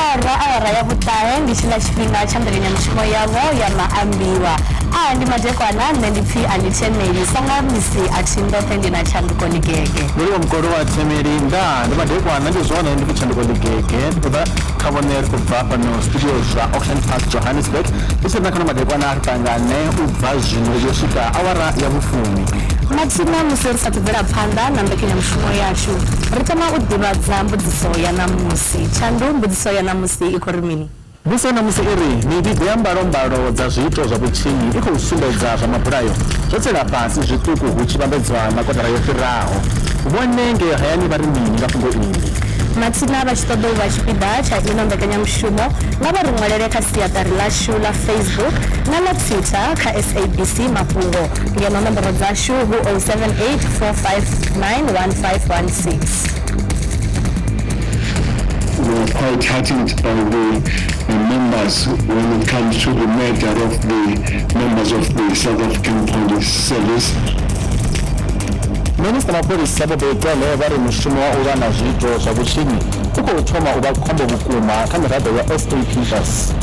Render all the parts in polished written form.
awara ya vhuṱahe ndi tshila tshifhinga tsha mbekanyamushumo yavho ya Maambiwa I ndi madekwana nne ndi pfi ani Themeli sanga misi athi ndoṱhe ndi na tshanduko ligege muri mukoro wa Themeli ndi madekwana ndi zwone ndi tshanduko ligege kuba khabonera kubva pano studio zwa Auckland Park Johannesburg isina kana madekwana atangane ubva zwino yo swika awara ya vhufumi mathina musi ri sathu bvela phanḓa na mbekanyamushumo yashu ri tama u ḓivhadza mbudziso ya ṋamusi Tshandu mbudziso ya ṋamusi i khou ri mini mbudziso na musi iri miḓi ya mbalombalo dza zwiito zwa vhutshinyi i khou sumbedza zwa mabulayo zwo tsela fhasi zwiṱuku hu tshi vhambedzwa na kotara yo fhiraho vhone nge hayani vha ri mini nga fhungo ili mathina vha tshi ṱoḓa u vha tshipiḓa tsha ino mbekanyamushumo nga vha ri ṅwalele kha siaṱari ḽashu ḽa Facebook na ḽa Twitter kha SABC Mafhungo ngeno nomboro dzashu hu 078 459 1516. We are quite heartened by the members when it comes to the matter of the members of the South African Police Service. Minister Mapurisa Bobekele vari mushumo wa uvha na zwiito zwa vhutshinyi u khou thoma u vha khombo vhukuma kha miraḓo ya SABC.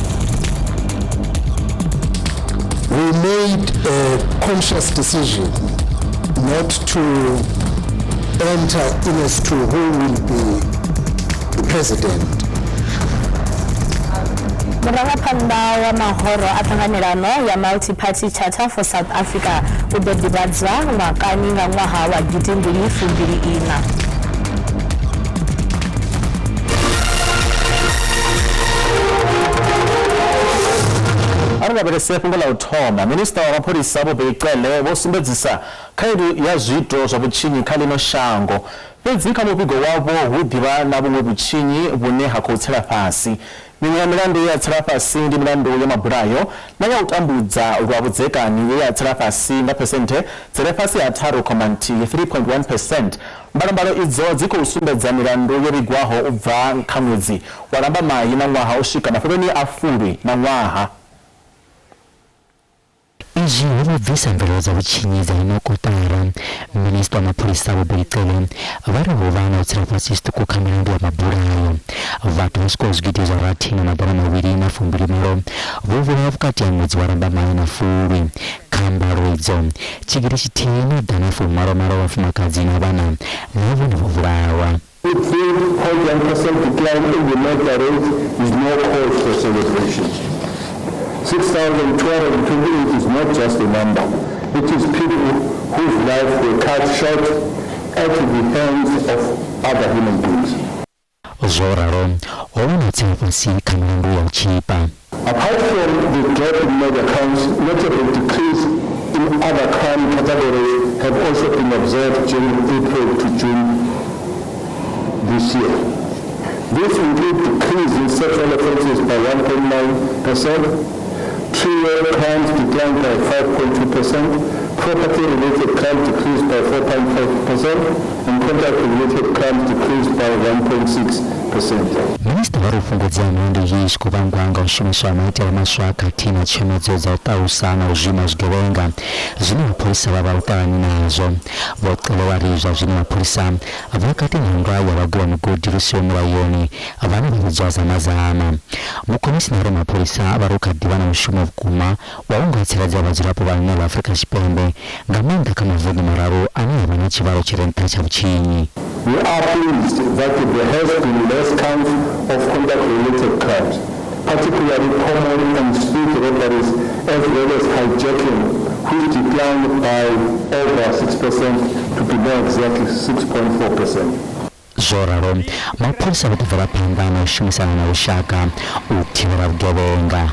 We made a conscious decision not to enter in as to who will be the president. Murangaphanḓa wa mahoro a ṱhanganelano ya Multi-Party Charter for South Africa u ḓo ḓivhadzwa ṅwakani nga ṅwaha wa 2024. Lavhelesa fhungo ḽa u thoma minista wa mapholisa Bobekele vho sumbedzisa khaedu ya zwiito zwa vhutshinyi kha ḽino shango fhedzi kha muvhigo wavho hu ḓivha na vhuṅwe vhutshinyi vhune ha khou tsela fhasi miṅwe ya milandu ya tsela fhasi ndi milandu ya mabulayo na ya u tambudza lwa vhudzekani ya tsela fhasi nga phesenthe dzi re fhasi ha 3.1%. Mbalombalo idzo dzi khou sumbedza milandu yo vhigwaho u bva kha ṅwedzi wa Lambamai na ṅwaha u swika mafheloni a Fulwi na ṅwaha. Izwi ho bvisa mvelelo dza vhutshinyi dza ino kotara minista wa mapholisa Bobekele vha ri hu vha na u tsela fhasi zwiṱuku kha milandu ya mabulayo vhathu vha swikaho zwigidi zwa rathi na maḓana mavhili na fumbilimalo vho vhulawa vhukati ha ṅwedzi wa Lambamai na Fulwi kha mbalo idzo tshigidi tshithihi na ḓana fumalomalo wa vhafumakadzi na vhana navho ndi vho vhulawa. 0.1% decline in the murder rate is no cause for celebration. 6,228 is not just a number. It is people whose lives were cut short at the hands of other human beings. Zoraro, ona tsela fhasi kha milandu ya u tshipa. Apart from the drop in murder counts, notable decrease in other crime categories have also been observed during April to June this year. This includes decrease in sexual offences by 1.9%, trivial crimes declined by 5.2%, property-related crimes decreased by 4.5%, and contact-related crimes decreased by 1.6%. Minista wa rufungudza milandu iyi zvikuvangwa nga u shumiswa maitele maswa khathihi na tshomedzo dza u ṱalusa na u zwima zwigevhenga zwine mapholisa vha u ṱangani nazwo. Vho Qele ri zwa zwino mapholisa vha kati na nndwa ya vhagula migodi ri siho mulayoni vhane vha vhidzwa zamazama. Mukomisinari wa mapholisa vha ri kha ḓi vha na mushumo vhukuma wa u nga tsireledza vhadzulapo vha ḽino ḽa Afrika Tshipembe nga maanḓa kha mavunḓu mararu ane a vha na tshivhalo tshi re nṱha tsha vhutshinyi. We are pleased that there has been less counts of conduct-related crimes, particularly common and street robberies, as well as hijacking, which declined by over 6%, to be more exactly 6.4%. Zoraro, mapholisa vha ḓo bvela phanḓa na u shumisana na lushaka u thivhela vhugevhenga.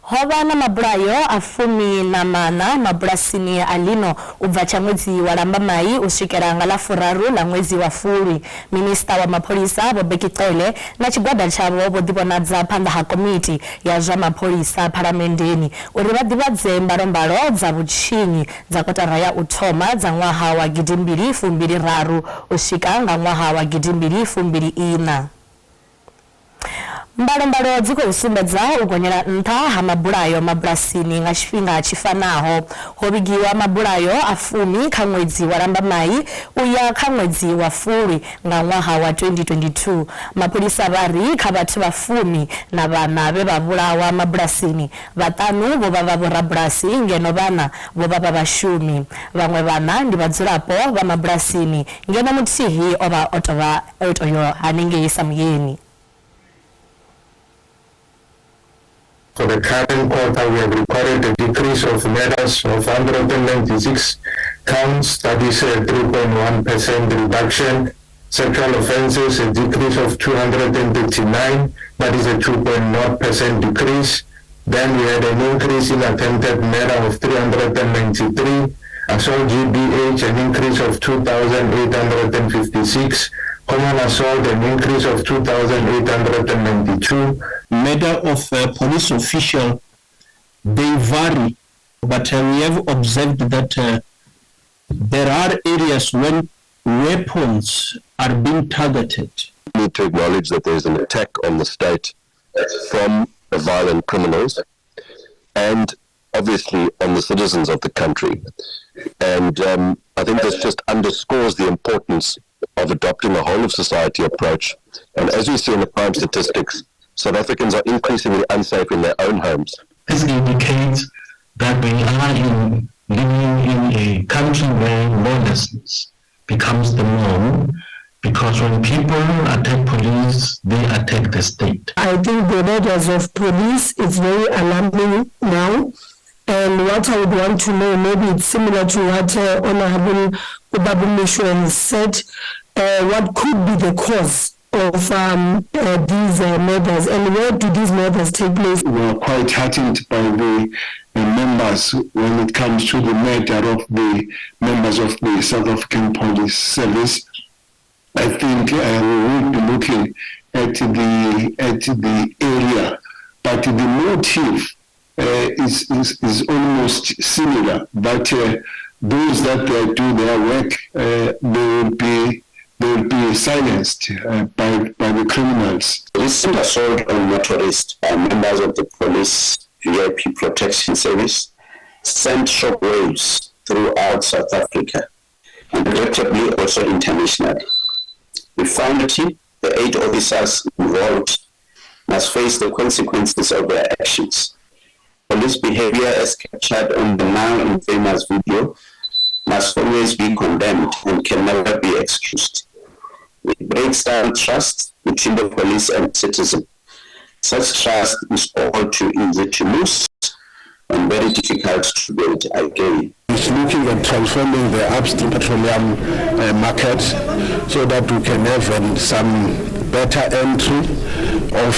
Hova na mabulayo a 14 mabulasini a ḽino u bva tsha ṅwedzi wa Lambamai u swikela nga ḽa Furaru ḽa ṅwedzi wa Fulwi. Minista wa mapholisa Bobekele na tshigwada tshavho vho ḓivhonadza phanḓa ha komiti ya zwa mapholisa phalamendeni uri vha ḓivhadze mbalombalo dza vhutshinyi dza kotara ya u thoma dza ṅwaha wa 2023 u swika nga ṅwaha wa 2024. Mbalo dziko sumbedza ugonyera nta ha mabulayo mabulasini nga tshifhinga tshifanaho ho bigiwa mabulayo a 10 kha ṅwedzi wa Lambamai uya kha ṅwedzi wa Fulwi nga ṅwaha wa 2022 mapholisa vhari kha vhathu vha 10 na vhana vhe vha vhulawa mabulasini vhatanu vho vha vhorabulasi ngeno vhana vho vha vhashumi vhaṅwe vhana ndi vhadzulapo vha mabulasini ngeno muthihi ova otoyo haningei Samuyeni. For the current quarter, we have recorded a decrease of murders of 196 counts, that is a 3.1% reduction. Sexual offences, a decrease of 239, that is a 2.0% decrease. Then we had an increase in attempted murder of 393, assault GBH, an increase of 2,856, common assault, an increase of 2,892. Murder of a police official, they vary, but we have observed that there are areas when weapons are being targeted. We need to acknowledge that there's an attack on the state from the violent criminals and obviously on the citizens of the country. And I think this just underscores the importance of adopting a whole of society approach. And as we see in the crime statistics, South Africans are increasingly unsafe in their own homes. This indicates that we are living in a country where lawlessness becomes the norm, because when people attack police, they attack the state. I think the murders of police is very alarming now. And what I would want to know, maybe it's similar to what Honorable Ubabumeshu has said, what could be the cause of these murders, and where do these murders take place? We are quite heartened by the members when it comes to the murder of the members of the South African Police Service. I think we will be looking at the area, but the motive is almost similar. But those that do their work, they will be silenced by the criminals. Recent assault on motorists by members of the police VIP protection service sent shockwaves throughout South Africa and regrettably also internationally. With finality, the 8 officers involved must face the consequences of their actions. Police behavior as captured on the now infamous video must always be condemned and can never be excused. It breaks down trust between the police and citizen. Such trust is all too easy to lose and very difficult to build again. It's looking at transforming the upstream petroleum market so that we can have some better entry of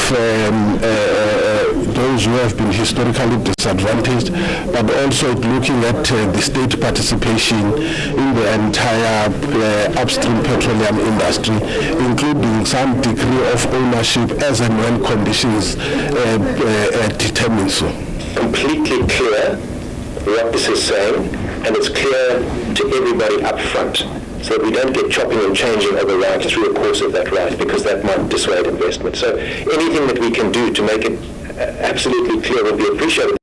those who have been historically disadvantaged, but also looking at the state participation in the entire upstream petroleum industry, including some degree of ownership as and when conditions determine so. Completely clear what this is saying, and it's clear to everybody up front, so that we don't get chopping and changing of the right through the course of that right, because that might dissuade investment. So anything that we can do to make it absolutely clear will be appreciated.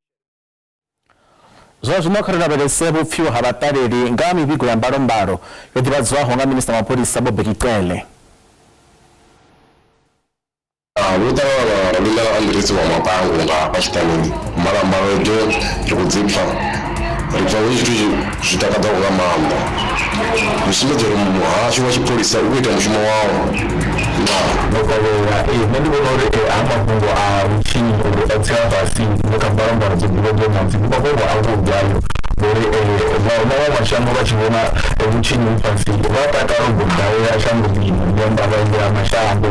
Zvinokharira beresebu fiu habatariri ngami bigo ya mbaro yodibazwaho nga Minister wa Police Mbekanyamushumo. Lutava lila andiritsi wa mapango nga pachitani mbaro jo chikudzipfa ribva zvitakadza kukamamba musimudzero muhasho wachipolisa ukuita mushumo wawo Mafhungo a uchinyi kubatsira pasi nekambara dzibhuko nanzi mafhungo akudyayo vana mashango vachiona uchinyi pasi vatakarogudhawo yashangobvina nembavaira mashango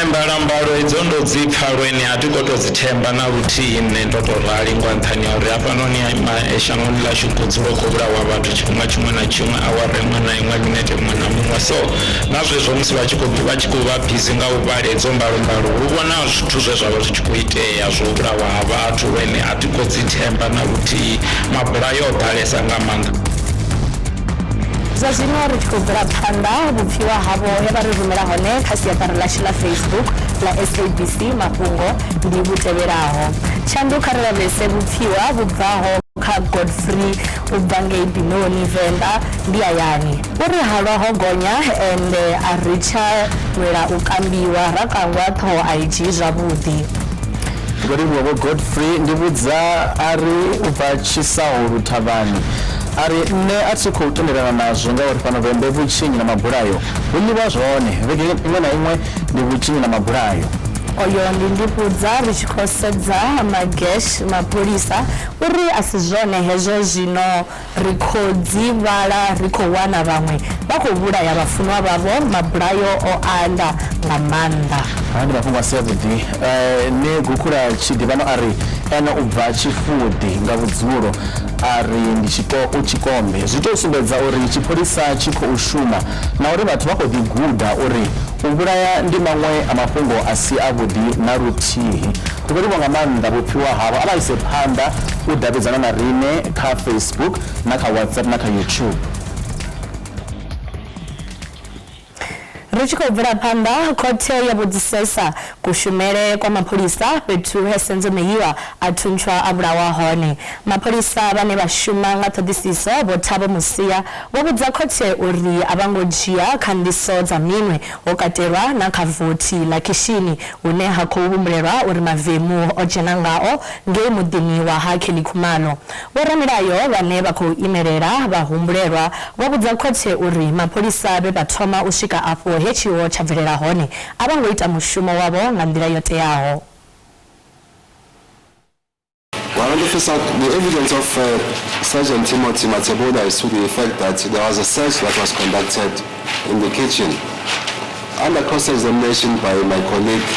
mbalambalo idzo ndodzipfa lweni atikotodzithemba na luthihi nne ndotorali ngwa nthani ya uri hafhanoni shangoni lashu kudzuloko vhulawa vhathu tshifhinga tshiṅwe na tshiṅwe awara iṅwe na iṅwe minete muṅwe na muṅwe so na zwezwo musi vha tshi khou vha bhizi nga u vhala edzo mbalombalo hu vhona zwithu zwe zwa vha zwi tshi khou itea zwo vhulawa ha vhathu lweni atikodzithemba na luthihi mabulayo o ḓalesa nga maanḓa. zwa zwino ri tshi khou bvela phanḓa vhupfiwa havho he vha ri rumela hone kha siaṱari ḽashu ḽa Facebook ḽa SABC Mafhungo ndi vhu tevhelaho. Tshandu kha ri lavhelese vhupfiwa vhu bvaho kha Godfrey u bva ngei Binoni Venḓa ndi hayani uri halwa ho gonya ende a ri tsha lwela u kambiwa ra kangwa thoho a i dzhii zwavhuḓi. Vho Godfrey ndi vhudza ari u bva Tshisaulu Thavhani ari nne a tshi khou tendelana nazwo ngauri fhano Vhembe vhutshinyi na mabulayo hu ḽiwa zwone vhege iṅwe na iṅwe ndi vhutshinyi na mabulayo. Oyo ndi ndivhudza ri tshi khou sedza magesh mapholisa uri a si zwone hezwo zwino ri khou dzivhala ri khou wana vhaṅwe vha khou vhulaya vhafunwa vhavho mabulayo o anda nga maanḓa. Ndi mafhungo a si avhuḓi ni Gukula Tshidivhano ari ene u bva Tshifudi nga vhudzulo ari ndi Tshikombe zwi tou sumbedza uri tshipholisa tshi khou shuma na uri vhathu vha khou ḓi guda uri u vhulaya ndi maṅwe a mafhungo a si avhuḓi na luthihi. Ri khou nga maanḓa vhupfiwa havho a vha ise phanḓa u davhidzana na riṋe kha Facebook na kha WhatsApp na kha YouTube. Ri tshi khou bvela phanḓa khothe ya vhudzisesa kushumele kwa mapholisa fhethu he Senzomeyiwa a thuntsha a vhulawa hone. Mapholisa vhane vha shuma nga ṱhoḓisiso Vho Thabo Musia vho vhudza khothe uri a vha ngo dzhia khanḓiso dza minwe ho katelwa na kha vothi ḽa khishini hune ha khou humbulelwa uri mavemu o dzhena ngao ngei muḓini wa ha Khelikhumalo. Vhoramilayo vhane vha khou imelela vha humbulelwa vho vhudza khothe uri mapholisa vhe vha thoma u swika afho he tshiwo tsha bvelela hone a vha ngo ita mushumo wavho nga nḓila yo teaho. The evidence of Sergeant Timothy Mateboda is to the effect that there was a search that was conducted in the kitchen. Under cross-examination by my colleague,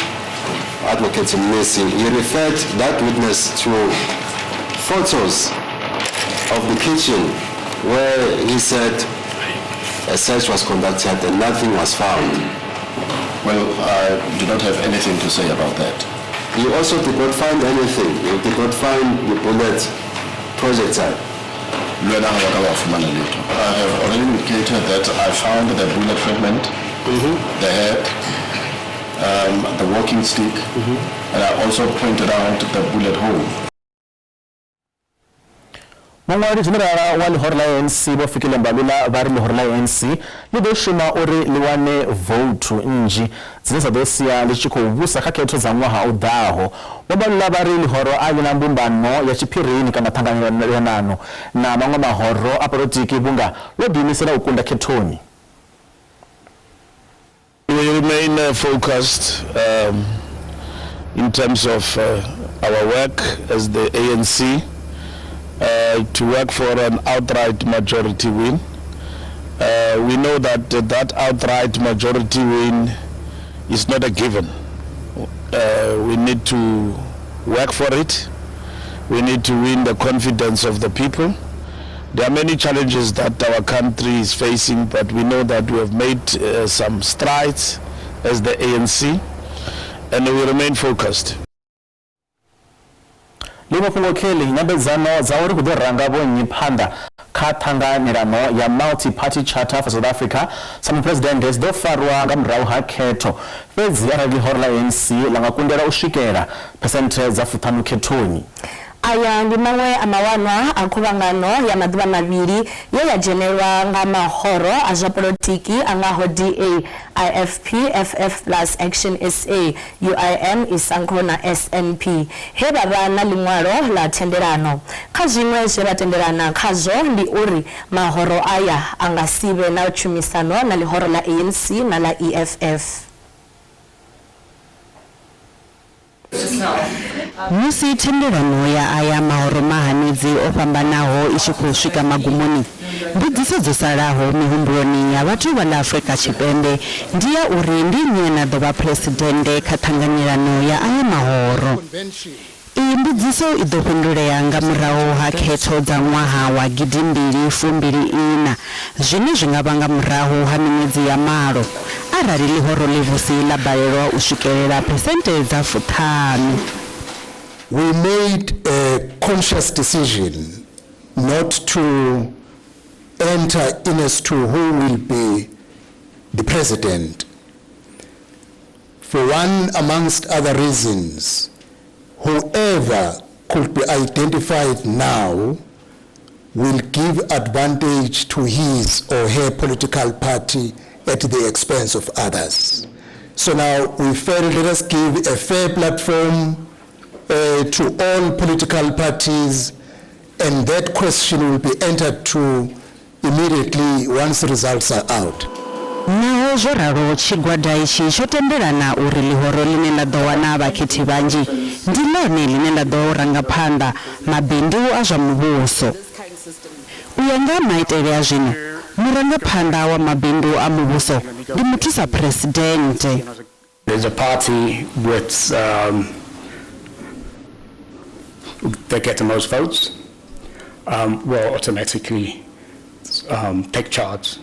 Advocate Mnesi, he referred that witness to photos of the kitchen where he said a search was conducted and nothing was found. Well, I do not have anything to say about that. You also did not find anything. You did not find the bullet projectile. I have already indicated that I found the bullet fragment, the head, the walking stick, and I also pointed out the bullet hole. Mangwadi General wa lihoro la ANC bo fikile mbalula ba ri lihoro la ANC li ḓo shuma uri li wane vote nnzhi dzine dza ḓo sia li tshi khou vhusa kha khetho dza ṅwaha u ḓaho. Vho balula ba ri lihoro a ḽi na mbumbano ya tshiphirini kana ṱhanganelano na maṅwe mahoro a polotiki vhunga ḽo ḓiimisela u kunda khethoni. We remain focused in terms of our work as the ANC. To work for an outright majority win. We know that that outright majority win is not a given. We need to work for it. We need to win the confidence of the people. There are many challenges that our country is facing, but we know that we have made some strides as the ANC, and we remain focused. Mafhungo Kelly nyambedzano dza uri ku ḓo ranga vhonnyi phanḓa kha ṱhanganelano ya multi-party charter for South Africa some president dzi ḓo farwa nga murahu ha khetho fhedzi arali lihoro la ANC la nga kundela u swikela phesenthe dza 50 khethoni. Aya ndi maṅwe a mawanwa a khuvhangano ya maḓuvha mavhili ye ya dzhenelwa nga mahoro a zwa polotiki a ngaho DA, IFP, FF plus Action SA, UIM, Isanko na SNP he vha vha na ḽiṅwalo ḽa thendelano. Kha zwiṅwe zwe vha tendelana khazwo ndi uri mahoro aya a nga si vhe na tshumisano na ḽihoro ḽa ANC na ḽa EFF. Musi thendelano ya aya mahoro mahanedzi o fhambanaho i tshi khou swika magumoni, mbudziso dzo salaho mihumbuloni ya vhathu vha ḽa Afrika Tshipembe ndi ya uri ndi nnyi na ḓo vha phuresidennde kha ṱhanganelano ya aya mahoro. Iyi mbudziso i ḓo fhindulea nga murahu ha khetho dza ṅwaha wa 2024 zwine zwi nga vha nga murahu ha miṅwedzi ya malo arali ḽihoro ḽivhusi ḽa balelwa u swikelela phesenthe dza 50. We made a conscious decision not to enter in as to who will be the president. For one amongst other reasons, whoever could be identified now will give advantage to his or her political party at the expense of others. So now we felt, let us give a fair platform to all political parties, and that question will be entered to immediately once the results are out. Naho zwo ralo tshigwada ishi tsho tendelana uri ḽihoro ḽine ḽa ḓo wana vhakhethi vhanzhi ndi ḽone ḽine ḽa ḓo ranga phanḓa mabindu a zwa muvhuso. U ya nga maitele a zwino, murangaphanḓa wa mabindu a muvhuso ndi muthusa presidente. There's a party with that get the most votes will automatically take charge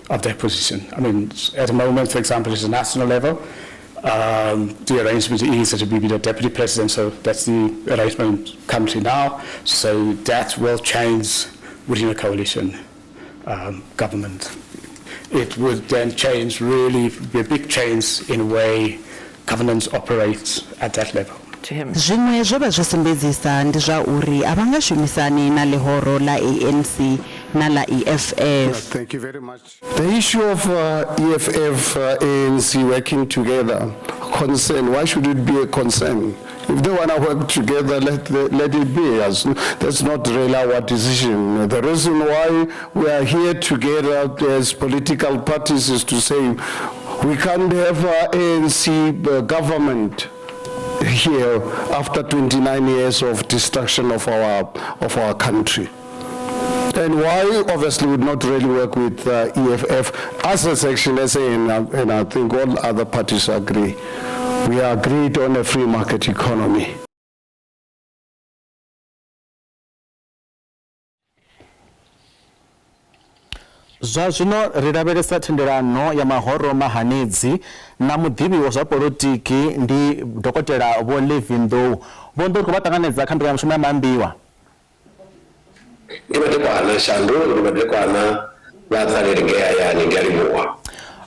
of their position. I mean, at the moment, for example, it's a national level. The arrangement is that it will be the deputy president, so that's the arrangement currently now. So that will change within a coalition government. It would then change, really be a big change in the way governance operates at that level. Zwiṅwe zwo vha zwo sumbedzisa ndi zwa uri a vha nga shumisani na ḽihoro ḽa ANC na ḽa EFF. Thank you very much. The issue of EFF, ANC working together, concern, why should it be a concern? If they want to work together, let it be. That's not really our decision. The reason why we are here together as political parties is to say we can't have ANC government here after 29 years of destruction of our country. And why obviously would not really work with EFF as a section SA, and I think all other parties agree. We are agreed on a free market economy. Zwa zwino ri lavhelesa thendelano ya mahoro mahanedzi na muḓivhi wa zwa polotiki ndi dokotela Vho Lavhutanu. Vho ndo vha ṱanganedza kha mbekanyamushumo ya Maambiwa. Ndi madekwana shandu, ndi madekwana vha tsalelengea yani ndi alimuwa.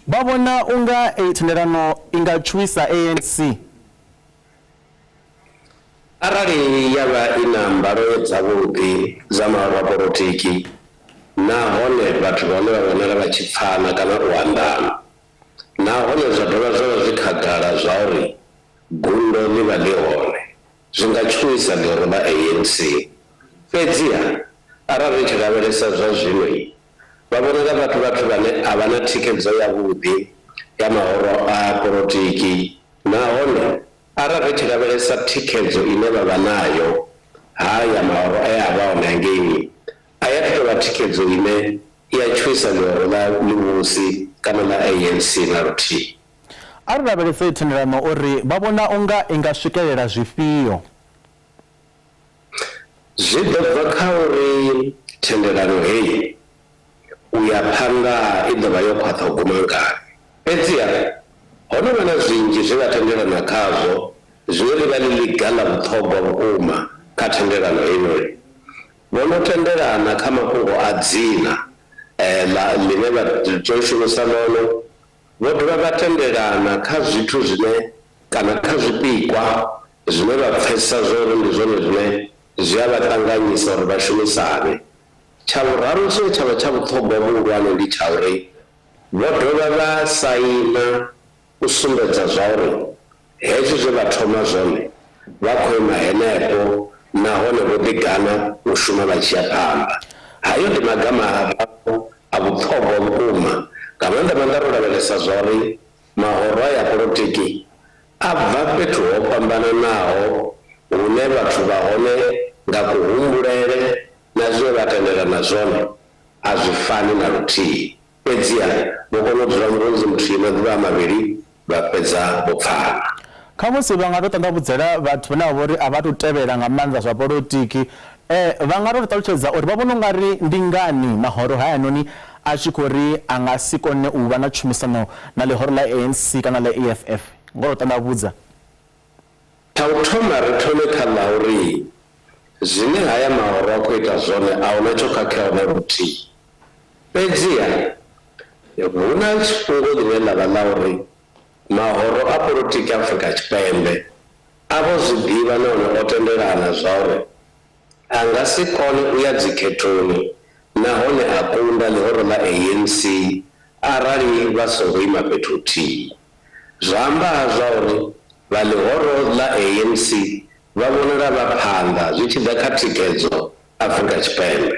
Vha vhona unga thendelano inga chuisa ANC. Arali yavha ina mbalo dzavhuḓi dza mahoro a polotiki, nahone vhathu vhane vha vhonala vha tshi pfana kana u anḓana, nahone zwa dovha zwa zwi khagala zwa uri gundo ḽi vha ḽi hone, zwi nga tshuwisa ḽihoro ḽa ANC. Fhedziha arali ri tshi lavhelesa zwa zwino, vha vhonala vhathu vhane a vha na thikhedzo yavhuḓi ya mahoro a polotiki, nahone arali ri tshi lavhelesa thikhedzo ine vha vha nayo haya mahoro a vha hone hangei, a ya tou vha thikhedzo ine ya tshuwisa ḽihoro ḽa ḽivhusi kana ḽa ANC na luthihi. Arali lavhelesa thendelano uri vha vhona unga inga swikelela zwifhio? Zwi ḓo bva kha uri thendelano heyi u ya phanḓa i ḓo vha yo khwaṱha u guma ngani. Fhedziha ho no vha na zwinzhi zwe vha tendelana khazwo zwine ḽi vha ḽi ḽiga ḽa vhuṱhogwa vhukuma kha thendelano henoli. Vho no tendelana kha mafhungo a dzina ḽine vha tea u shumisa ḽone, vho dovha vha tendelana kha zwithu zwine kana kha zwipikwa zwine vha pfesesa zwori ndi zwone zwine zwi a vha ṱanganyisa uri vha shumisane. Tsha vhuraru tshine tsha vha tsha vhuṱhogwa vhuhulwane ndi tsha uri vho dovha vha saina u sumbedza zwa uri hezwi zwe vha thoma zwone vha khou ima henefho, nahone vho ḓigana u shuma vha tshi ya phanḓa. Hayo ndi magama avho a vhuṱhogwa vhukuma, nga maanḓa ro lavhelesa zwa uri mahoro aya polotiki a bva fhethu ho fhambananaho hune vhathu vha hone nga kuhumbulele na zwe vha tendelana zwone a zwi fani na luthihi. Fhedziha vho kona u dzula murunzi muthihi maḓuvha mavhili vha fhedza vho pfana. Kha musi vha nga tou ṱanḓavhudzela vhathu vhane vha vha uri a vha tou tevhela nga maanḓa zwa polotiki, vha nga tou ṱalutshedza uri vha vhona u nga ri ndi ngani mahoro hayanoni a tshi khou ri a nga si kone u vha na tshumisano na ḽihoro ḽa ANC kana ḽa EFF, ngo tou ṱanḓavhudza. Tsha u thoma ri thome kha ḽa uri zwine haya mahoro a khou ita zwone a hu na tsho khakheaho na luthihi. fhedziha hu na tshifhingo ḽine ḽa vha ḽa uri mahoro a polotiki Afrika Tshipembe a vho zwi ḓivha nahone o tendelana zwa uri a nga si kone u ya dzikhethoni nahone a kunda ḽihoro ḽa ANC arali vha songo ima fhethu huthihi. Zwa amba zwa uri vha ḽihoro ḽa ANC vha vhonela vha phanḓa zwi tshi ḓa kha thikhedzo Afrika Tshipembe.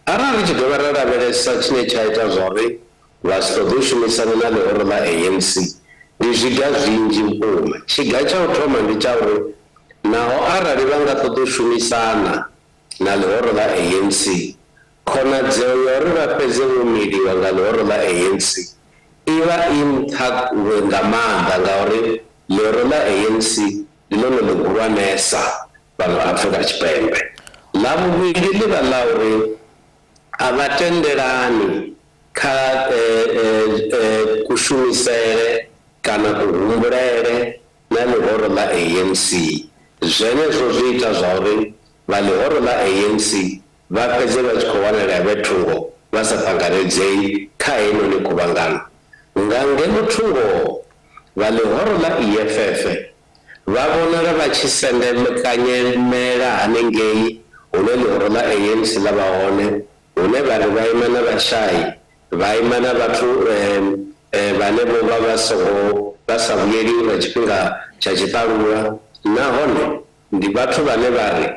Arali tshi dovha ra lavhelesa tshine tsha ita zwa uri vha si ṱoḓe u shumisana na ḽihoro ḽa ANC ndi zwiga zwinzhi vhukuma. Tshiga tsha u thoma ndi tsha uri naho arali vha nga ṱoḓa u shumisana na ḽihoro ḽa ANC, khonadzeo ya uri vha fhedze vho miliwa nga ḽihoro ḽa ANC i vha i nṱha nga maanḓa ngauri ḽihoro ḽa ANC ndi ḽone ḽihulwanesa fhano Afrika Tshipembe. Ḽa vhuvhili ḽi vha ḽa uri a vha tendelani kha kushumisele kana kuhumbulele na ḽihoro ḽa ANC. Zwenezwo zwi ita zwa uri vha ḽihoro ḽa ANC vha fhedze vha tshi khou wanala vhe thungo vha sa ṱanganedzei kha heinoni khuvhangano. Nga ngeno thungo vha ḽihoro ḽa EFF vha vhonala vha tshi sendekanyemela hanengei hune ḽihoro ḽa ANC ḽa vha hone, hune vha ri vha ima na vhashai, vha ima na vhathu vhane vho vha vha sa vhuyeliwi nga tshifhinga tsha tshiṱalula, nahone ndi vhathu vhane vha ri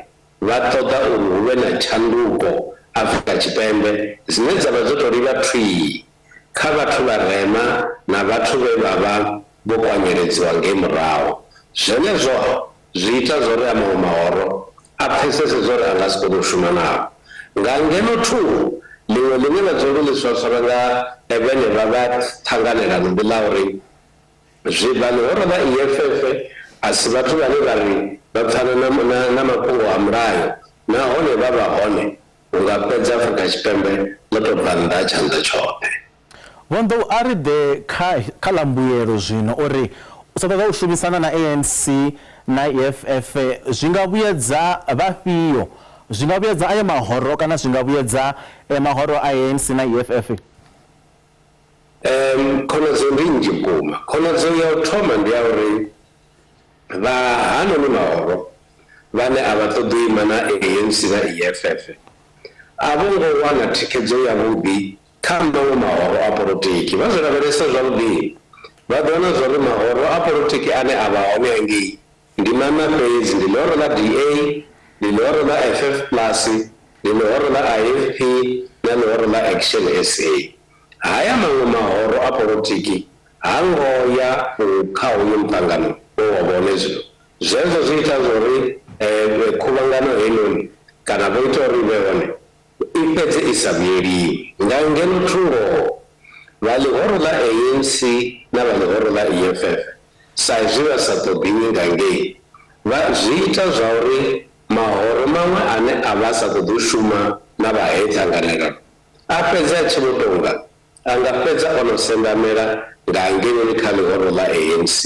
vha ṱoḓa uri hu vhe na tshanduko Afrika Tshipembe dzine dza vha dzo tou livha thwii kha vhathu vharema na vhathu vhe vha vha vho kwanyeledziwa ngei murahu. Zwenezwo zwi ita zwa uri a maṅwe mahoro a pfesese zwa uri a nga si kone u shuma navho. Nga ngeno thungo ḽiṅwe ḽine vha dzula ḽi swaswara nga vhenevha vha ṱhanganelano ndi ḽa uri vha ḽihoro ḽa EFF a si vhathu vhane vha ri vha pfana na mafhungo a mulayo, nahone vha vha hone u nga fhedza Afrika Tshipembe ḽo tou bva nnḓa ha tshanḓa tshoṱhe. Vhondo a ri ḓe kha ḽa mbuyelo zwino uri u sa ṱoḓa u shumisana na ANC na EFF zwi nga vhuyedza vhafhio? Zwi nga vhuyedza ayo mahoro kana zwi nga vhuyedza mahoro a ANC na EFF? Khonadzeo ndi nnzhi vhukuma. Khonadzeo ya u thoma ndi ya uri vha hanoni mahoro vhane a vha ṱoḓi u ima na ANC na EFF a vho ngo wana thikhedzo yavhuḓi kha maṅwe mahoro a polotiki. Vha zwi lavhelesa zwavhuḓi vha ḓo wana zwa uri mahoro a polotiki ane a vha hone hangei ndi mana fhedzi, ndi ḽihoro ḽa DA, ndi ḽihoro ḽa FF plus, ndi ḽihoro ḽa IFP na ḽihoro ḽa Action SA. Haya maṅwe mahoro a polotiki ha ngo ya kha hoyo muṱangano wa vhone zwino. Zwezwo zwi ita zwa uri khuvhangano heinoni kana vho ita uri vhe hone i fhedze i sa vhuyeliwi. Nga ngeno thungo vha ḽihoro ḽa ANC na vha ḽihoro ḽa EFF sa izwi vha sa ṱoḓiwi nga ngei zwi ita zwa uri mahoro maṅwe ane a vha sa ṱoḓi u shuma na vha hei ṱhanganelano a fhedza a tshi vho tonga a nga fhedza o no sendamela nga ngenoni kha ḽihoro ḽa ANC.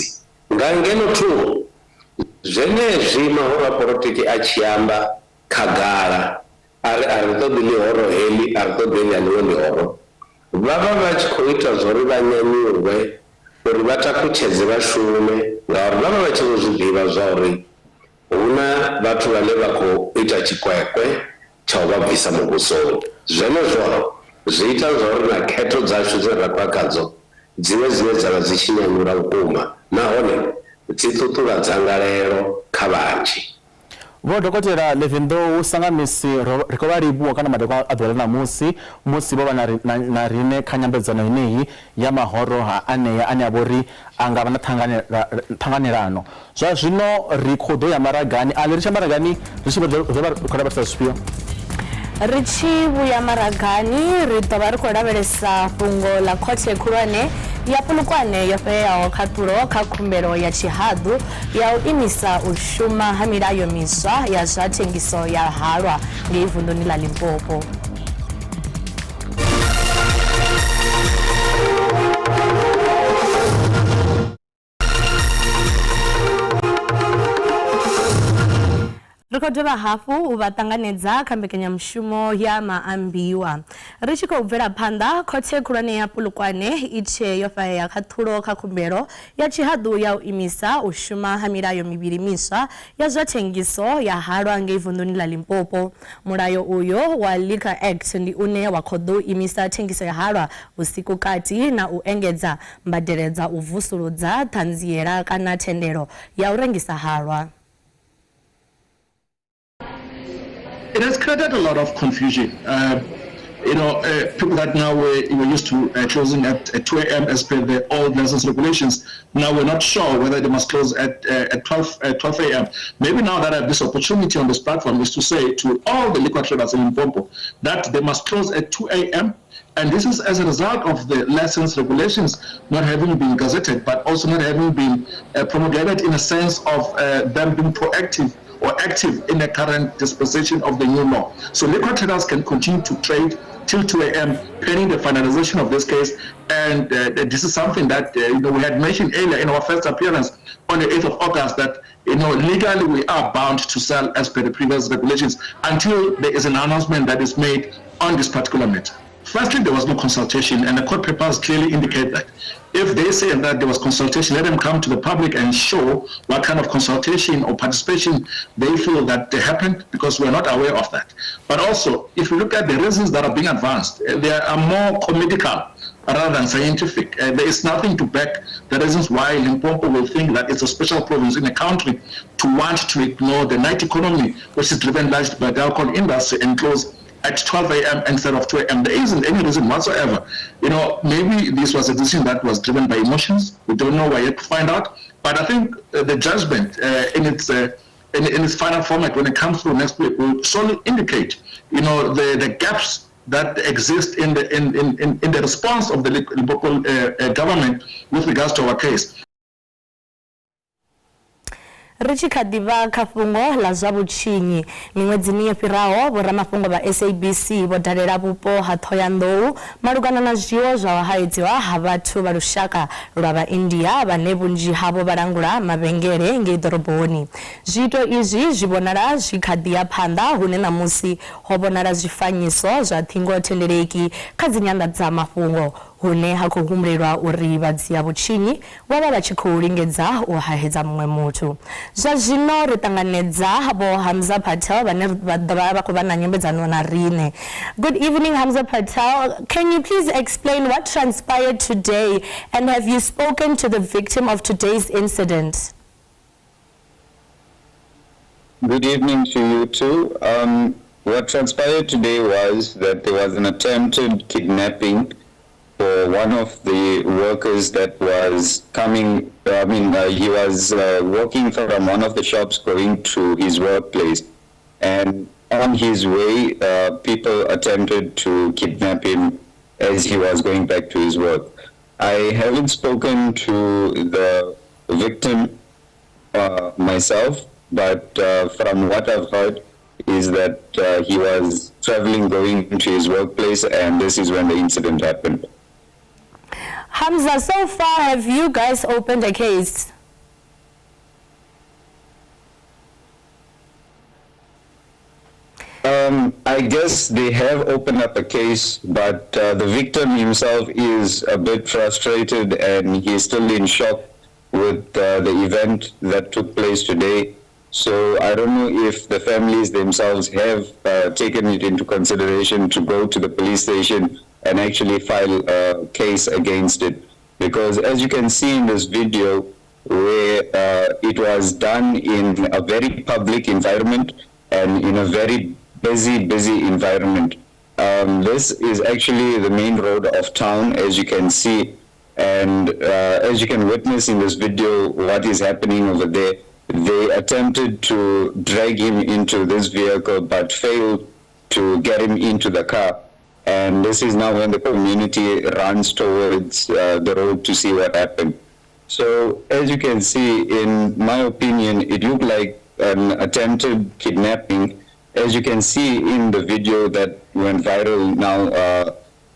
Nga ngeno thungo zwenezwi mahoro a polotiki a tshi amba khagala a ri ṱoḓi ḽihoro heḽi, a ri ṱoḓi ḽa ḽiṅwe ḽihoro, vha vha vha tshi khou ita zwa uri vha nyanyulwe uri vha takutshedze vha shume ngauri vha vha vha tshi vho zwi ḓivha zwa uri hu na vhathu vhane vha khou ita tshikwekwe tsha u vha bvisa muvhusoni. Zwenezwo zwi ita zwa uri na khetho dzashu dze ra khou khadzo dziṅwe dzine dza vha dzi tshi nyanyula vhukuma nahone dzi ṱuṱula dzangalelo kha vhanzhi. Vho Dokotela Lavhutanu sangamisi ri khou vha livhuwa kana madeko a ḓuvha ḽa musi vho vha na riṋe kha nyambedzano yeneyi ya mahoro anea ane a vha uri a nga vha na ṱhanganelano. Zwa zwino ri khou ḓo ya maragani, a ḽi ri tsha maragani ri tshi khou lavhelesa zwifhio? Ri tshi vhuya maragani ri ḓo vha ri khou lavhelesa fhungo ḽa khothe khulwane ya Polokwane yo fheaho khaṱulo kha khumbelo ya tshihaḓu ya u imisa u shuma ha milayo miswa ya zwa thengiso ya halwa ngei vunḓuni ḽa Limpopo. Ri khou dovha hafhu u vha ṱanganedza kha mbekanyamushumo ya Maambiwa. Ri tshi khou bvela phanḓa, khothe khulwane ya Polokwane i tshe yo fhaya khaṱhulo kha khumbelo ya tshihaḓu ya u imisa u shuma ha milayo mivhili miswa ya zwa thengiso ya halwa ngei vunḓuni ḽa Limpopo. Mulayo uyo wa Liquor Act ndi une wa khou ḓo imisa thengiso ya halwa vhusiku kati na u engedza mbadelo dza u vusuludza ṱhanziela kana thendelo ya u rengisa halwa. It has created a lot of confusion. People that now were used to closing at 2 a.m. as per the old license regulations, now we're not sure whether they must close at 12 a.m. Maybe now that I have this opportunity on this platform is to say to all the liquor traders in Limpopo that they must close at 2 a.m. And this is as a result of the license regulations not having been gazetted, but also not having been promulgated in a sense of them being proactive or active in the current dispensation of the new law. So liquor traders can continue to trade till 2 a.m. pending the finalization of this case. And this is something that we had mentioned earlier in our first appearance on the 8th of August that legally we are bound to sell as per the previous regulations until there is an announcement that is made on this particular matter. Firstly, there was no consultation, and the court papers clearly indicate that. If they say that there was consultation, let them come to the public and show what kind of consultation or participation they feel that happened, because we're not aware of that. But also, if you look at the reasons that are being advanced, they are more comedical rather than scientific. There is nothing to back the reasons why Limpopo will think that it's a special province in the country to want to ignore the night economy, which is driven largely by the alcohol industry, and close at 12 a.m. instead of 2 a.m. There isn't any reason whatsoever. Maybe this was a decision that was driven by emotions. We don't know, we're yet to find out. But I think the judgment in its final format when it comes through next week will solely indicate, the gaps that exist in the response of the local government with regards to our case. Richi kadiva kafungo la zwa vhutshinyi miṅwedzini yo fhiraho vhoramafhungo vha SABC vho dalela vhupo ha Thohoyandou malugana na zwiwo zwa haedziwa ha vhathu vha lushaka lwa vha India vhane vhunzhi havho vhalangula mavhengele ngei ḓoroboni. Zwiito izwi zwi vhonala zwi kha ḓi ya phanḓa hune na musi ho vhonala zwifanyiso zwa ṱhingothendeleki kha dzinyanḓadzamafhungo hune ha khou humbulelwa uri vhadzia vhutshinyi vha vha tshi khou lingedza u hahedza muṅwe muthu. Zwa zwino ri ṱanganedza vho Hamza Patel vhane vha ḓovha vha khou vha na nyambedzano na riṋe. Good evening, Hamza Patel. Can you please explain what transpired today, and have you spoken to the victim of today's incident? Good evening to you too. What transpired today was that there was an attempted kidnapping for one of the workers that was coming. He was walking from one of the shops going to his workplace, and on his way, people attempted to kidnap him as he was going back to his work. I haven't spoken to the victim myself, but from what I've heard is that he was traveling going to his workplace, and this is when the incident happened. Hamza, so far have you guys opened a case? I guess they have opened up a case, but the victim himself is a bit frustrated and he's still in shock with the event that took place today. So I don't know if the families themselves have taken it into consideration to go to the police station and actually file a case against it. Because as you can see in this video, where it was done in a very public environment and in a very busy environment. This is actually the main road of town, as you can see. And as you can witness in this video, what is happening over there, they attempted to drag him into this vehicle, but failed to get him into the car. And this is now when the community runs towards the road to see what happened. So as you can see, in my opinion, it looked like an attempted kidnapping. As you can see in the video that went viral now,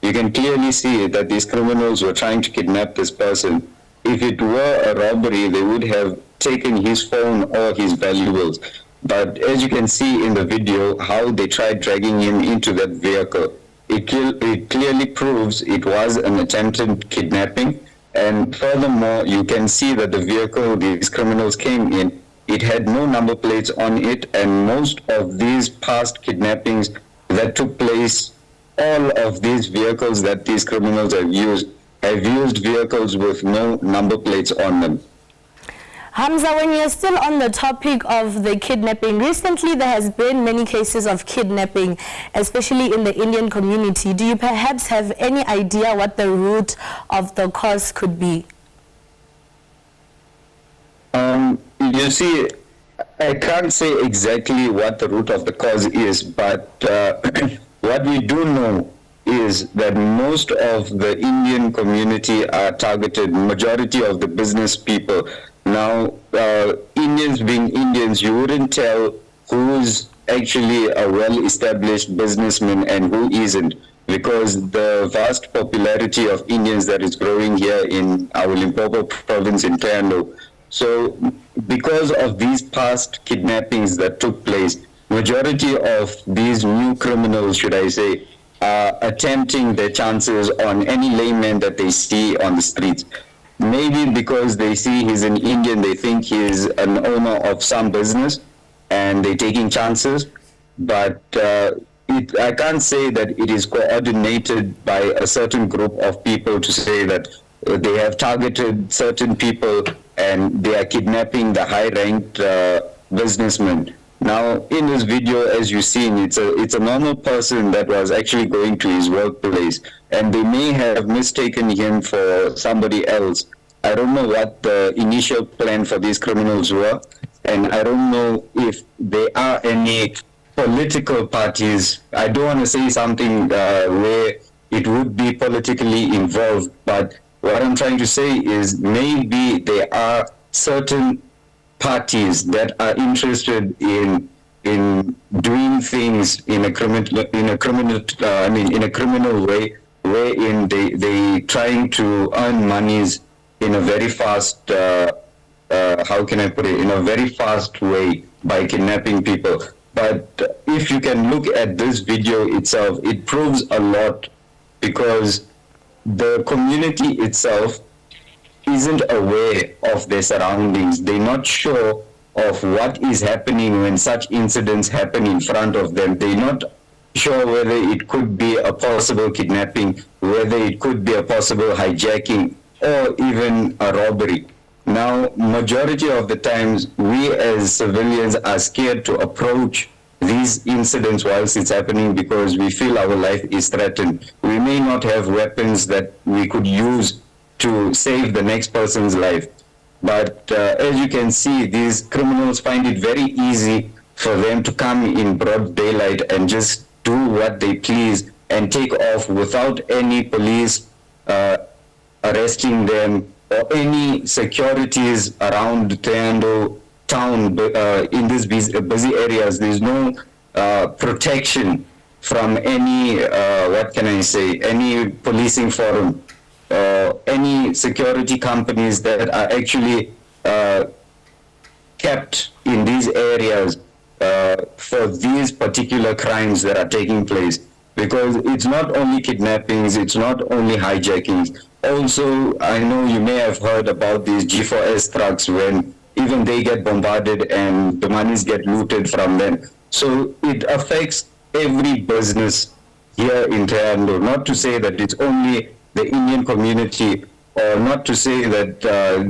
you can clearly see that these criminals were trying to kidnap this person. If it were a robbery, they would have taken his phone or his valuables. But as you can see in the video, how they tried dragging him into that vehicle, it clearly proves it was an attempted kidnapping. And furthermore, you can see that the vehicle these criminals came in, it had no number plates on it, and most of these past kidnappings that took place, all of these vehicles that these criminals have used vehicles with no number plates on them. Hamza, when you're still on the topic of the kidnapping, recently there has been many cases of kidnapping, especially in the Indian community. Do you perhaps have any idea what the root of the cause could be? You see, I can't say exactly what the root of the cause is, but what we do know is that most of the Indian community are targeted, majority of the business people. Now, Indians being Indians, you wouldn't tell who's actually a well-established businessman and who isn't, because the vast popularity of Indians that is growing here in our Limpopo province in Thoho. So, because of these past kidnappings that took place, majority of these new criminals, should I say, are attempting their chances on any layman that they see on the streets. Maybe because they see he's an Indian, they think he's an owner of some business and they're taking chances. But I can't say that it is coordinated by a certain group of people to say that they have targeted certain people and they are kidnapping the high-ranked businessmen. Now, in this video, as you've seen, it's a normal person that was actually going to his workplace, and they may have mistaken him for somebody else. I don't know what the initial plan for these criminals were, and I don't know if there are any political parties. I don't want to say something where it would be politically involved, but what I'm trying to say is maybe there are certain parties that are interested in doing things in a criminal way, wherein they trying to earn monies in a very fast how can I put it, in a very fast way by kidnapping people. But if you can look at this video itself, it proves a lot, because the community itself isn't aware of their surroundings. They're not sure of what is happening when such incidents happen in front of them. They're not sure whether it could be a possible kidnapping, whether it could be a possible hijacking, or even a robbery. Now, majority of the times, we as civilians are scared to approach these incidents whilst it's happening because we feel our life is threatened. We may not have weapons that we could use to save the next person's life. But as you can see, these criminals find it very easy for them to come in broad daylight and just do what they please and take off without any police arresting them or any securities around Thoho town. In these busy areas, there's no protection from any, what can I say, any policing forum, any security companies that are actually kept in these areas for these particular crimes that are taking place. Because it's not only kidnappings, it's not only hijackings. Also, I know you may have heard about these G4S trucks when even they get bombarded and the monies get looted from them. So it affects every business here in Thoho. Not to say that it's only the Indian community, or not to say that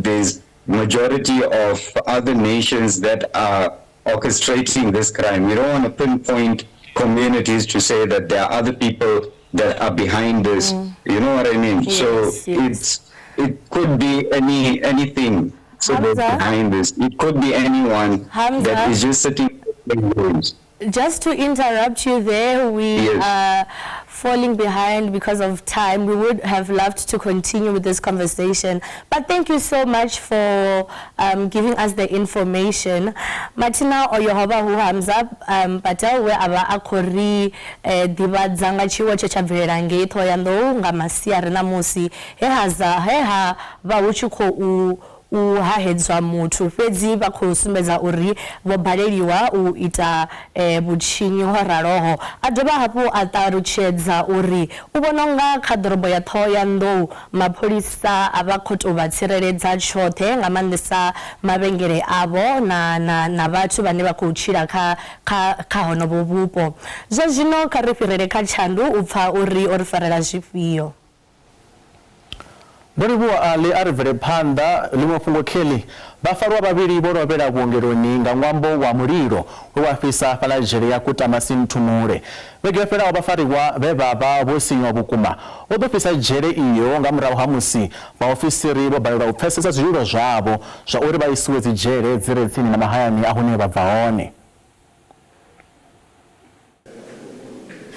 there's majority of other nations that are orchestrating this crime. We don't want to pinpoint communities to say that there are other people that are behind this. You know what I mean? Yes, so yes. It could be anything behind this. It could be anyone that is just sitting in rooms. Just to interrupt you there, we are falling behind because of time. We would have loved to continue with this conversation, but thank you so much for giving us the information. Martina Oyohoba hu Hamza patel we aba akori duvha dzanga chiwo chechabvela ngetho yando ngamasiya rena musi he ha va hu tshi khou u hahedzwa muthu fhedzi vha khou sumbedza uri vho baleliwa u ita vhutshinyi ho raloho. A dovha hafhu a ṱalutshedza uri u vhona nga kha ḓorobo ya Thohoyandou mapholisa a vha khou tou vha tsireledza tshoṱhe nga maanḓesa mavhengele avho na vhathu vhane vha khou tshila kha honovho vhupo. Zwa zwino kha ri fhirele kha Tshandu u pfa uri o ri farela zwifhio. Ndolivhuwa Ali a ri bvele phanḓa ḽi Mafhungo Kelly vhafarwa vhavhili vho lovhela vhuongeloni nga ṅwambo wa mulilo we wa fhisa fhaḽa dzhele ya Kutamasithumule. Vhege yo fhelaho vhafariwa vhe vha vha vho sinywa vhukuma vho ḓo fhisa dzhele iyo nga murahu ha musi vhaofisiri vho balelwa u pfesesa zwililo zwavho zwa uri vha isiwe dzi dzhele dzi re tsini na mahayani a hune vha bva hone.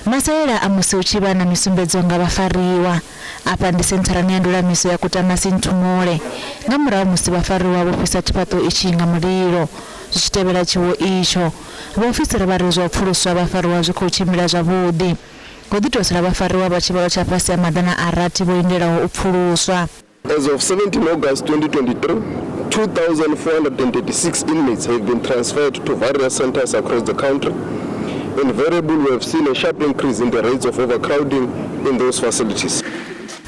Masalela a musi u tshi vha na misumbedzo nga vhafariwa afha ndi sentharani ya ndulamiso ya Kutamasithumule nga murahu musi vhafariwa vho fhisa tshifhaṱo itshi nga mulilo zwi tshi tevhela tshiwo itsho. Vhaofisiri vha ri zwa pfuluswa vhafariwa zwi khou tshimbila zwavhuḓi ngo ḓi tou sala vhafariwa vha tshivhalo tsha fhasi ha maḓana a rathi vho lindelaho u pfuluswa. As of 17 August 2023, 2,436 inmates have been transferred to various centers across the country. Invariably, we have seen a sharp increase in the rates of overcrowding in those facilities.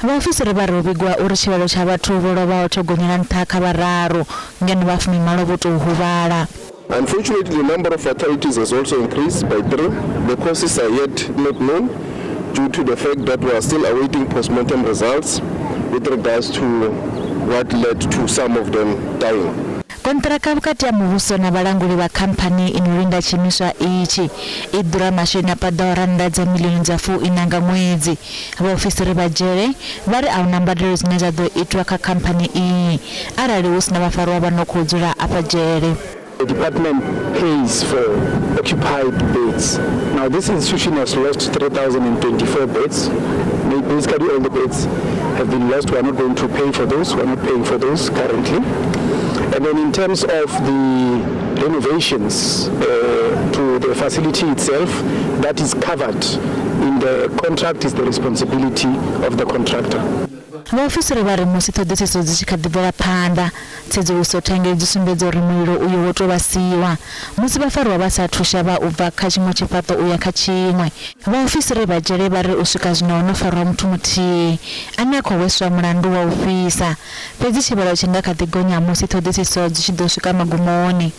Vhaofisiri vha ri vhigwa uri tshivhalo tsha vhathu vho lovhaho tsho gonyela nṱha kha vhararu ngeno vha fumimalo vho tou huvhala. Unfortunately, the number of fatalities has also increased by 3. The causes are yet not known due to the fact that we are still awaiting postmortem results with regards to what led to some of them dying. Kontraka vhukati ha muvhuso na vhalanguli vha khamphani inolinda tshiimiswa ichi i ḓura masheleni a paḓaho rannda dza miḽioni dza 4 nga ṅwedzi. Vhaofisiri vha dzhele vha ri a hu na mbadelo dzine dza ḓo itwa kha khamphani iyi arali hu si na vhafariwa vha no khou dzula afha dzhele. The department pays for occupied beds. Now this institution has lost 3,024 beds. Basically all the beds have been lost. We are not going to pay for those. We are not paying for those currently. And then in terms of the renovations to the facility itself, that is covered in the contract, is the responsibility of the contractor. Vhaofisiri vha ri musi ṱhoḓisiso dzi tshi kha ḓi bvela phanḓa tsedzuluso thangeli dzi sumbedza uri mulilo uyo wo tou vhasiwa musi vhafariwa vha sa thushavha u bva kha tshiṅwe tshifhaṱo u ya kha tshiṅwe. Vhaofisiri vha dzhele vha ri u swika zwino ho no fariwa muthu muthihi ane a khou hweswa mulandu wa u fhisa fhedzi tshivhalo tshi nga kha ḓi gonya musi ṱhoḓisiso dzi tshi ḓo swika magumoni.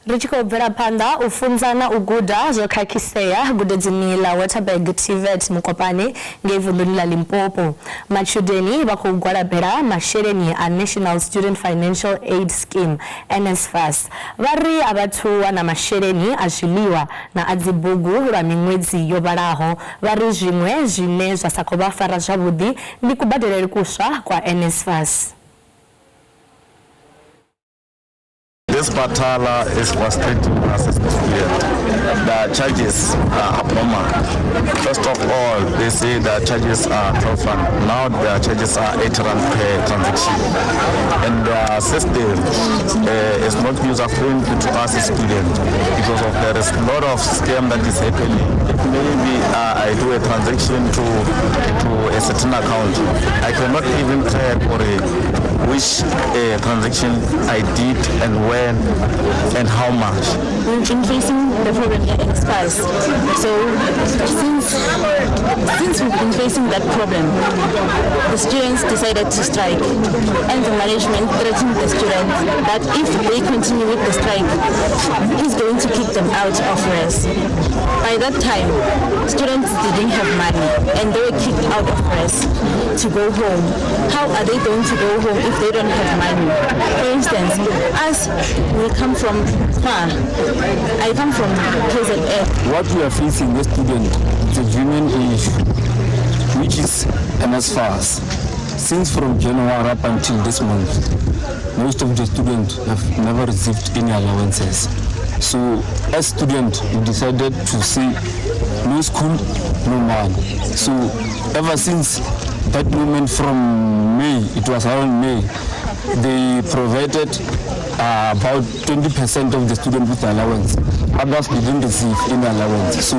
Ri tshi khou bvela phanḓa u funza na u guda zwo khakhisea gudedzini ḽa Waterberg TVET Mukopane ngei vunḓuni ḽa Limpopo. Matshudeni vha khou gwalabela masheleni a National Student Financial Aid Scheme NSFAS. Vha ri a vhathu wana masheleni a zwiḽiwa na a dzibugu lwa miṅwedzi yo vhalaho. Vha ri zwiṅwe zwine zwa sa khou vha fara zwavhuḓi ndi kubadelele kuswa kwa NSFAS. This batala is frustrating us as a student. The charges are abnormal. First of all, they say the charges are 12 rand. Now the charges are 8 rand per transaction. And the system is not user-friendly to us as students because of there is a lot of scam that is happening. If maybe I do a transaction to a certain account, I cannot even track which transaction I did and when and how much. We've been facing the problem here in SPAS. So since we've been facing that problem, the students decided to strike, and the management threatened the students that if they continue with the strike, he's going to kick them out of RES. By that time, students didn't have money and they were kicked out of RES to go home. How are they going to go home if they don't have money? For instance, us, we come from far. I come from KZN. What we are facing as students is a genuine issue, which is NSFAS. Since from January up until this month, most of the students have never received any allowances. So as students, we decided to say no school, no money. So ever since that moment from May, it was around May, they provided about 20% of the students with allowance. Others didn't receive any allowance. So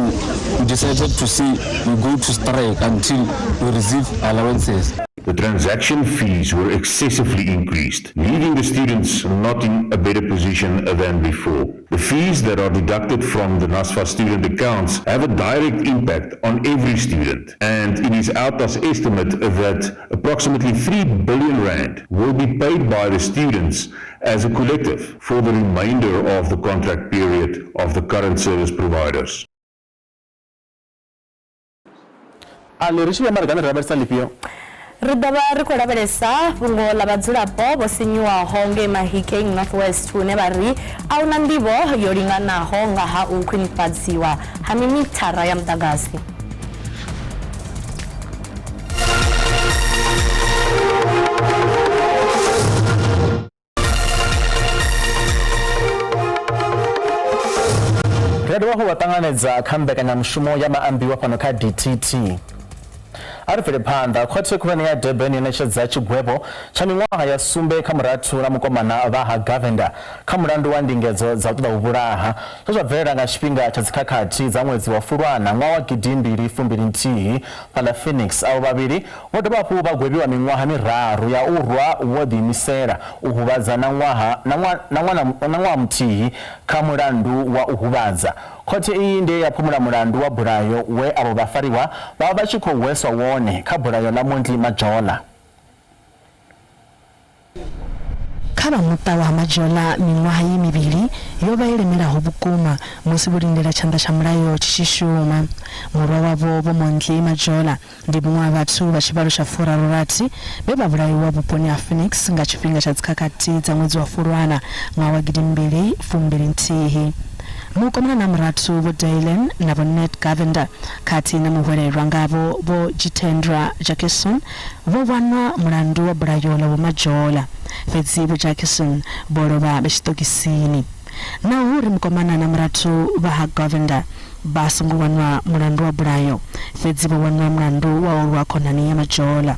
we decided to say we go to strike until we receive allowances. the transaction fees were excessively increased, leaving the students not in a better position than before. The fees that are deducted from the NSFAS student accounts have a direct impact on every student, and it is OUTA's estimate that approximately 3 billion rand will be paid by the students as a collective for the remainder of the contract period of the current service providers. Ridava riko lavhelesa fhungo la vhadzulapo vho sinyuwaho ngei Mahikeng Northwest hune vha ri a huna nḓivho yo linganaho nga ha u khwinifhadziwa ha mimithara ya muḓagasi. Redo waho watanganedza kha mbekanyamushumo ya Maambiwa I kha DTT. Arifere panda khothe khulwane ya Durban inetshedza tshigwevho tsha miṅwaha ya sumbe kha murathu na mukomana vha ha Governor kha mulandu wa ndingedzo dza u ṱoḓa u vhulaha zwa bvelela nga tshifhinga tsha dzikhakhathi dza ṅwedzi wa Fulwana ṅwaha wa 2021 fhaḽa Phoenix. Avho vhavhili vho dovha hafhu vha gwevhiwa miṅwaha miraru ya u rwa wo ḓiimisela u huvhadza na ṅwaha muthihi kha mulandu wa u huvhadza. Khothe iyi ndi ya phumula mulandu wa bulayo we avo vhafariwa vha vha tshi khou hweswa wone kha bulayo ḽa Mondli Majola. Kha vha muṱa wa Majola miṅwaha yi mivhili yo vha ilemelaho vhukuma musi vho lindela tshanḓa tsha mulayo tshi tshi shuma. Murwa wavho vho Mondli Majola ndi muṅwe wa vhathu vha tshivhalo tsha 46 vhe vha vhulaiwa vhuponi ha Phoenix nga tshifhinga tsha dzikhakhathi dza ṅwedzi wa Fulwana ṅwaha wa 2021. Mukomana na murathu vho Dylan na vho Ned Govender kati na muhwelelwa ngavho vho Jitendra Jackson vho wanwa mulandu wa bulayo la vho Majola. Fhedzi vho Jackson vho lovha vha tshiṱokisini. Na uri mukomana na murathu vha ha Govender vha songo wanwa mulandu wa bulayo fhedzi vho wanwa mulandu wa u rwa khonani ya Majola.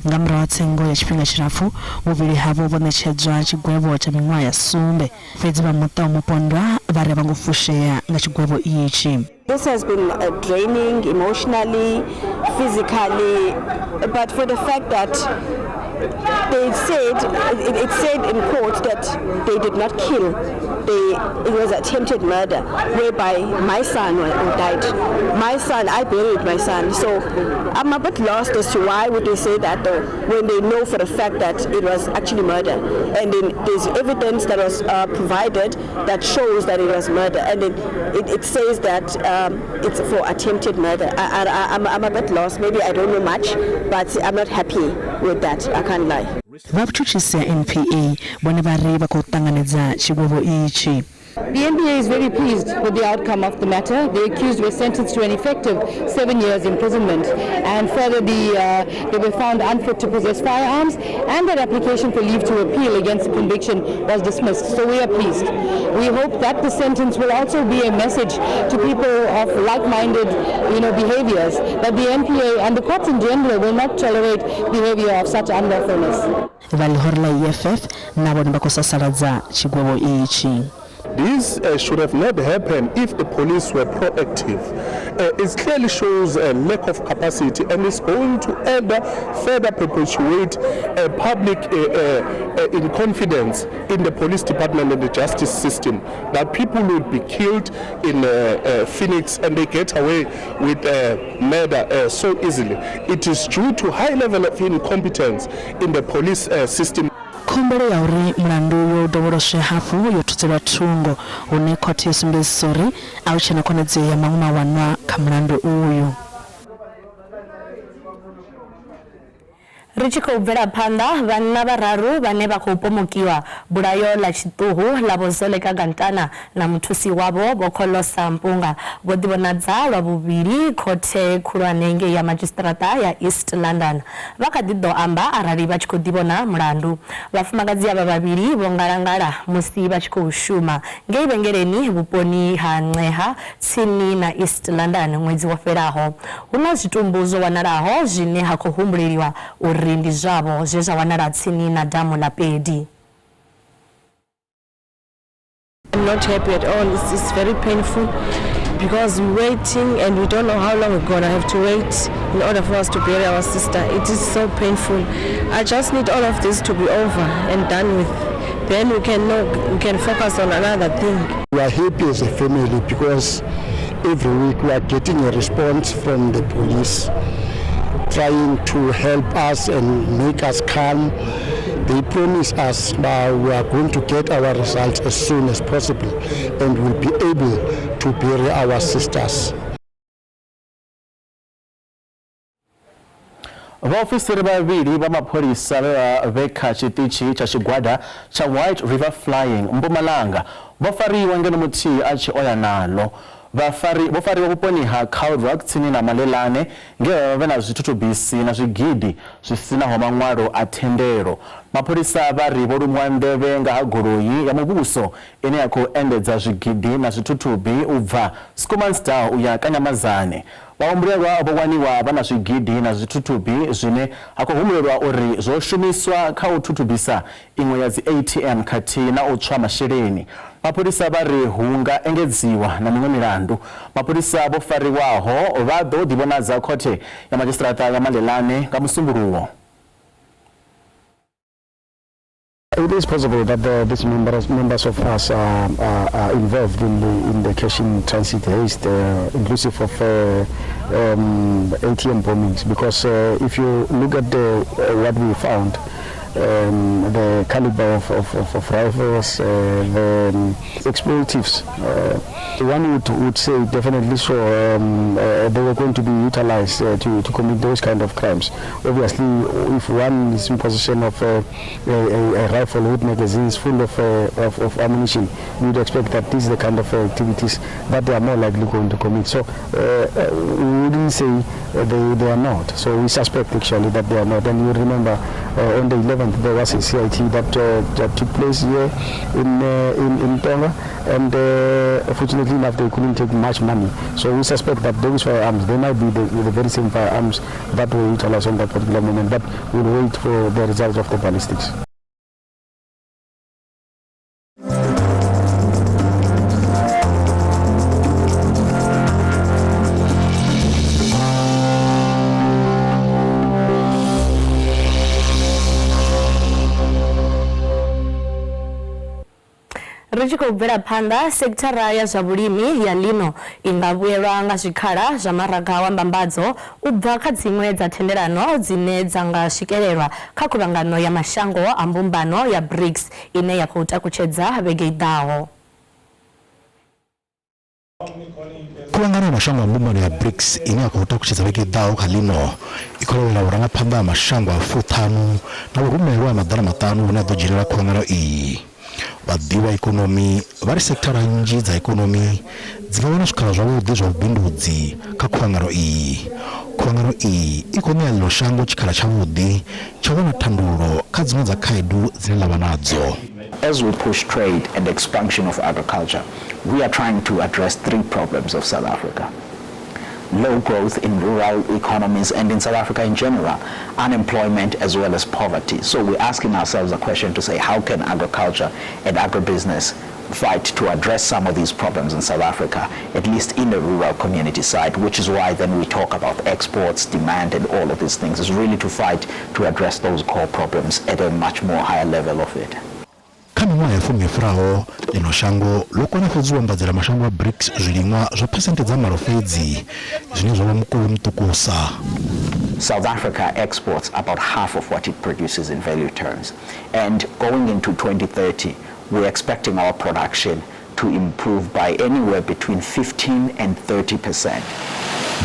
Nga murahu ha tsengo ya tshifhinga tshilapfu vhuvhili havho vho ṋetshedzwa tshigwevho tsha miṅwaha ya sumbe fhedzi vha muṱa wa mupondwa vha ri vha ngo fushea nga tshigwevho itshi. This has been draining emotionally, physically, but for the fact that it said in court that they did not kill. It was attempted murder, whereby my son died. I buried my son. So I'm a bit lost as to why would they say that though, when they know for a fact that it was actually murder. And then there's evidence that was provided that shows that it was murder. And it says that it's for attempted murder. I'm a bit lost. Maybe I don't know much, but I'm not happy with that. I can't lie. Vhapfutshisi ya NPA vhone vha ri vha khou ṱanganedza tshigwevho itshi. The NBA is very pleased with the outcome of the matter. The accused were sentenced to an effective 7 years imprisonment, and further they were found unfit to possess firearms, and their application for leave to appeal against the conviction was dismissed. So we are pleased. We hope that the sentence will also be a message to people of like-minded, behaviors, that the NPA and the courts in general will not tolerate behavior of such unlawfulness. Valihorla EFF nabone bakosasaladza chigwevho ichi. This should have not happened if the police were proactive. It clearly shows a lack of capacity, and it's going to further perpetuate public confidence in the police department and the justice system. That people will be killed in Phoenix and they get away with murder so easily. It is due to high level of incompetence in the police system. Khumbelo ya uri mulandu yo dovholoswe hafhu yo thudzelwa thungo une khothe yo sumbedzisa uri a hu tshena khonadzeo ya maṅwe mawanwa kha mulandu uyu. Ri tshi khou bvela phanḓa vhanna vhararu vhane vha khou pomokiwa bulayo ḽa tshiṱuhu ḽa vho Zoleka Gantana na muthusi wavho vho Kholosa Mpunga vho ḓivhonadza lwa vhuvhili khothe khulwane ngei ya madzhisiṱiraṱa ya East London. Vha kha ḓi ḓo amba arali vha tshi khou ḓivhona mulandu. Vhafumakadzi avha vhavhili vho ngalangala musi vha tshi khou shuma ngei vhengeleni vhuponi ha Nceha tsini na East London ṅwedzi wo fhelaho. Hu na zwitumbu zwo wanalaho zwine ha khou humbuleliwa uri ndi zwavho zwe zwa wanala tsini na damu la Pedi. I'm not happy at all. It's very painful. because we're waiting and we don't know how long we're going to have to wait in order for us to bury our sister. It is so painful. I just need all of this to be over and done with. Then we can focus on another thing. We are happy as a family because every week we are getting a response from the police trying to help us and make us calm. They promise us that we are going to get our results as soon as possible and we'll be able to bury our sisters. Vaofisiri vaviri va maphorisa veka chitichi cha xigwada cha White River Flying Mpumalanga vafariwa ngeno muthi achi oya nalo vafariwa vuponi ha Khawdrak tsini na Malelane nge vena zwithuthubisi na zwigidi zwisinaho manwalo a thendelo. Maphorisa vari vo lumwa ndeve nga ha goloyi ya muvhuso ine ya khou endedza zwigidi na zwithuthubi ubva Schoemansdal uya Kanyamazane. Vaumbulelwa vho waniwa vha na zwigidi na zwithuthubi zwine ha khou humbulelwa uri zwo shumiswa kha u thuthubisa iṅwe ya dzi ATM khathihi na u tswa masheleni. Mapholisa vha ri hu nga engedziwa na miṅwe milandu. Mapholisa vho fariwaho vha ḓo ḓivhonadza khothe ya madzhisiṱiraṱa ya Malelane nga Musumbuluwo. It is possible that these members of us are involved in the cash in transit haste, inclusive of ATM bombings. Because if you look at what we found, the caliber of rifles, the explosives, one would say definitely so they were going to be utilized to commit those kind of crimes. Obviously, if one is in possession of a rifle with magazines full of ammunition, you would expect that this is the kind of activities that they are more likely going to commit. So we wouldn't say they are not. So we suspect actually that they are not. And you remember on the 11th there was a CIT that took place here in Tonga, and fortunately enough they couldn't take much money. So we suspect that those firearms, they might be the very same firearms that were utilized on that particular moment, but we'll wait for the results of the ballistics. Ritshiko bvela phanḓa sekithara ya zwa vhulimi ya ḽino i nga vhuelwa nga zwikhala zwa maraga wa mbambadzo u bva kha dziṅwe dza thendelano dzine dza nga swikelelwa kha khuvhangano ya mashango a mbumbano ya BRICS ine ya khou takutshedza vhege i ḓaho. Khuvhangano ya mashango a mbumbano ya BRICS ine ya khou takutshedza vhege i ḓaho kha ḽino i khololela vhurangaphanḓa ha mashango a Lavhutanu na vhurumelwa ha maḓana maṱanu hune a ḓo dzhenela khuvhangano iyi. Vhaḓivha ikonomi vha ri sekithara nnzhi dza ikonomi dzi nga wana zwikhala zwavhuḓi zwa vhubindudzi kha khuvhangano iyi. Khuvhangano iyi i khou ṋea ḽino shango tshikhala tshavhuḓi tsha u wana thandululo kha dziṅwe dza khaedu dzine ḽa vha nadzo. As we push trade and expansion of agriculture, we are trying to address three problems of South Africa. Low growth in rural economies and in South Africa in general, unemployment as well as poverty. So we're asking ourselves a question to say, how can agriculture and agribusiness fight to address some of these problems in South Africa, at least in the rural community side, which is why then we talk about exports, demand, and all of these things, is really to fight to address those core problems at a much more higher level of it. Kha miṅwaha ya fumi yo fhiraho ḽino shango ḽo kona fhedzi u ambadzela mashango a BRICS zwilinwa zwa phesenthe dza malo fhedzi zwine zwa vha mukulu muṱukusa. South Africa exports about half of what it produces in value terms, and going into 2030 we're expecting our production to improve by anywhere between 15 and 30%.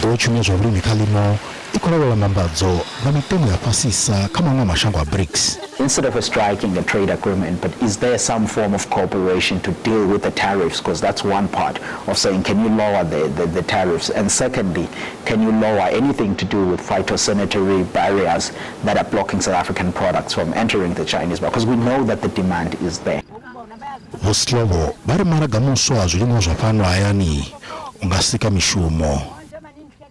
Nḓowetshumo ya zwa vhulimi kha ḽino i khou lavhelela mbambadzo nga mitengo ya fhasisa kha maṅwe mashango a BRICS. Instead of striking a trade agreement, but is there some form of cooperation to deal with the tariffs? Because that's one part of saying, can you lower the tariffs? And secondly, can you lower anything to do with phytosanitary barriers that are blocking South African products from entering the Chinese market? Because we know that the demand is there. Voslovo vari maraga muswa zwilinwa zwa fhano hayani unga sika mishumo.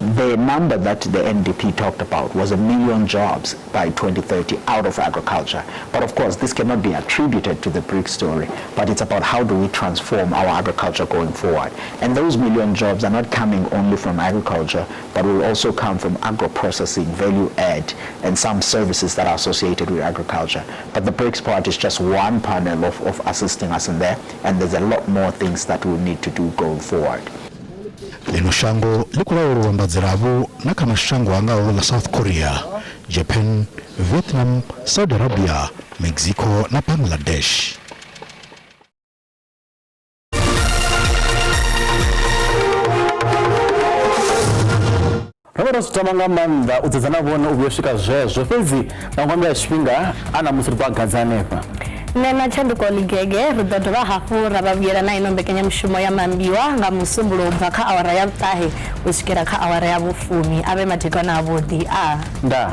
The number that the NDP talked about was 1 million jobs by 2030 out of agriculture. But of course, this cannot be attributed to the BRICS story, but it's about how do we transform our agriculture going forward. And those 1 million jobs are not coming only from agriculture, but will also come from agro-processing, value add, and some services that are associated with agriculture. But the BRICS part is just one panel of assisting us in there, and there's a lot more things that we need to do going forward. Lino shango likulawulwa mbadzirabo nakamashango angawo la South Korea, Japan, Vietnam, Saudi Arabia, Mexico na Bangladesh. Robert Tamanga manda udzana bona ubyoshika zvezvo fezi nangwambia chipinga ana musirwa gazanepa. Nena chanduko ligege rudodora hafu rabavyera na ino mbekanyamushumo ya Maambiwa nga Musumbuluwo baka awara ya tahe ushikira ka awara ya bufumi abe matikana abodi nda